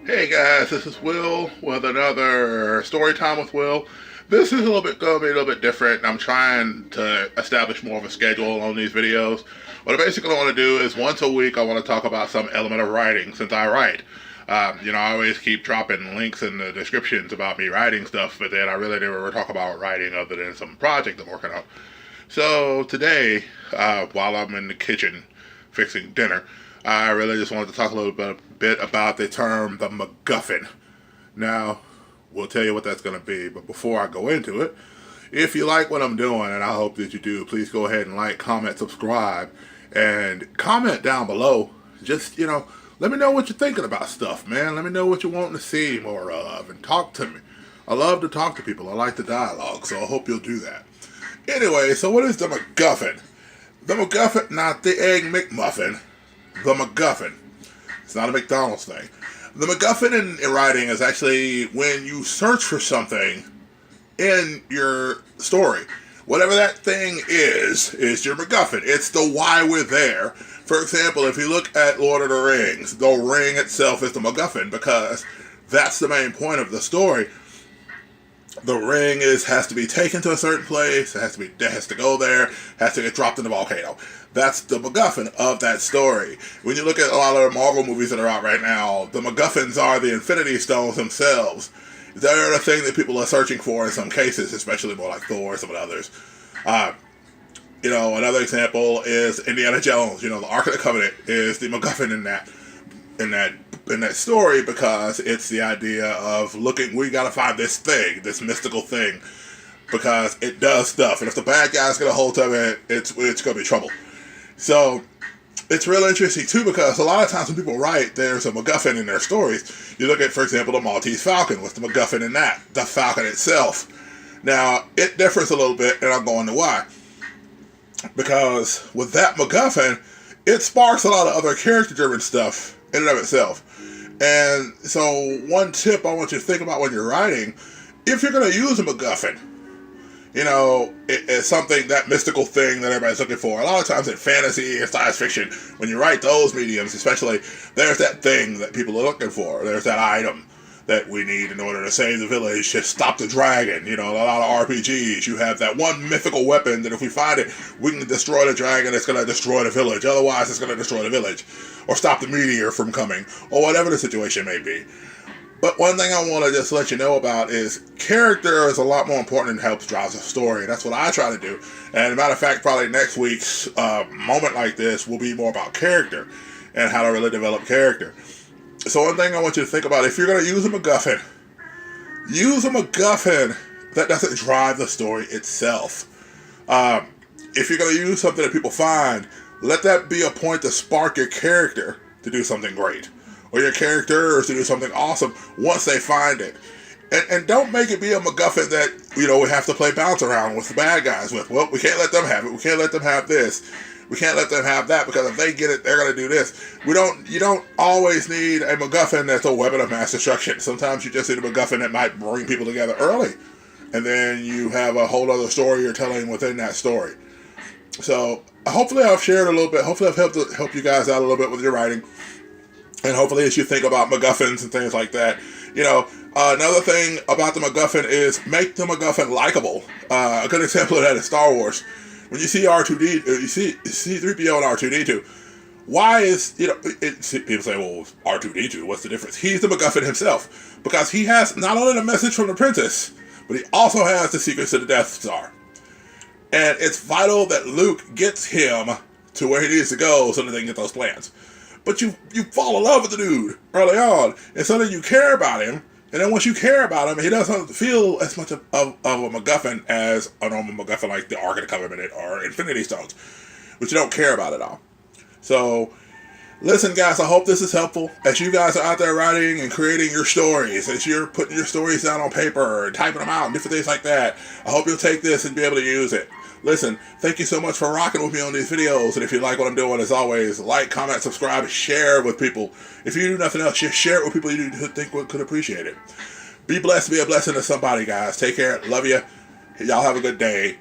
Hey guys, this is Will with another Storytime with Will. This is going to be a little bit different. I'm trying to establish more of a schedule on these videos. What I basically want to do is once a week I want to talk about some element of writing since I write. I always keep dropping links in the descriptions about me writing stuff, but then I really never talk about writing other than some project I'm working on. So today, while I'm in the kitchen fixing dinner, I really just wanted to talk a little bit about the term the MacGuffin. Now, we'll tell you what that's going to be, but before I go into it, if you like what I'm doing, and I hope that you do, please go ahead and like, comment, subscribe, and comment down below. Just, let me know what you're thinking about stuff, man. Let me know what you're wanting to see more of, and talk to me. I love to talk to people. I like the dialogue, so I hope you'll do that. Anyway, so what is the MacGuffin? The MacGuffin, not the Egg McMuffin. The MacGuffin. It's not a McDonald's thing. The MacGuffin in writing is actually when you search for something in your story. Whatever that thing is your MacGuffin. It's the why we're there. For example, if you look at Lord of the Rings, the ring itself is the MacGuffin because that's the main point of the story. The ring has to be taken to a certain place. It has to go there. Has to get dropped in the volcano. That's the MacGuffin of that story. When you look at a lot of the Marvel movies that are out right now, the MacGuffins are the Infinity Stones themselves. They're the thing that people are searching for in some cases, especially more like Thor and some of the others. Another example is Indiana Jones. The Ark of the Covenant is the MacGuffin in that story because it's the idea of we gotta find this thing, this mystical thing, because it does stuff, and if the bad guys get a hold of it, it's gonna be trouble. So it's real interesting too because a lot of times when people write, there's a MacGuffin in their stories. You look at, for example, the Maltese Falcon. What's the MacGuffin in that? The Falcon itself. Now it differs a little bit, and I'll go into why. Because with that MacGuffin, it sparks a lot of other character-driven stuff in and of itself. And so one tip I want you to think about when you're writing, if you're going to use a MacGuffin, it's something, that mystical thing that everybody's looking for. A lot of times in fantasy and science fiction, when you write those mediums especially, there's that thing that people are looking for. There's that item that we need in order to save the village, to stop the dragon. A lot of RPGs, you have that one mythical weapon that if we find it, we can destroy the dragon, it's going to destroy the village. Otherwise, it's going to destroy the village. Or stop the meteor from coming. Or whatever the situation may be. But one thing I want to just let you know about is character is a lot more important and helps drive the story. That's what I try to do. And as a matter of fact, probably next week's moment like this will be more about character and how to really develop character. So one thing I want you to think about, if you're going to use a MacGuffin that doesn't drive the story itself. If you're going to use something that people find, let that be a point to spark your character to do something great. Or your characters to do something awesome once they find it. And don't make it be a MacGuffin that, we have to play bounce around with the bad guys with. Well, we can't let them have it. We can't let them have this. We can't let them have that because if they get it, they're going to do this. You don't always need a MacGuffin that's a weapon of mass destruction. Sometimes you just need a MacGuffin that might bring people together early. And then you have a whole other story you're telling within that story. So hopefully I've shared a little bit. Hopefully I've helped you guys out a little bit with your writing. And hopefully as you think about MacGuffins and things like that, another thing about the MacGuffin is make the MacGuffin likable. A good example of that is Star Wars. When you see R2D, you see C-3PO and R2D2, why is, people say, well, R2D2, what's the difference? He's the MacGuffin himself. Because he has not only the message from the Princess, but he also has the secrets to the Death Star. And it's vital that Luke gets him to where he needs to go so that they can get those plans. But you fall in love with the dude early on, and so then you care about him, and then once you care about him, he doesn't feel as much of a MacGuffin as a normal MacGuffin like the Ark of the Covenant or Infinity Stones, but you don't care about it all. So, listen guys, I hope this is helpful. As you guys are out there writing and creating your stories, as you're putting your stories down on paper and typing them out and different things like that, I hope you'll take this and be able to use it. Listen, thank you so much for rocking with me on these videos, and if you like what I'm doing, as always, like, comment, subscribe, share with people. If you do nothing else, just share it with people you think could appreciate it. Be blessed, be a blessing to somebody, guys. Take care, love you. Y'all have a good day.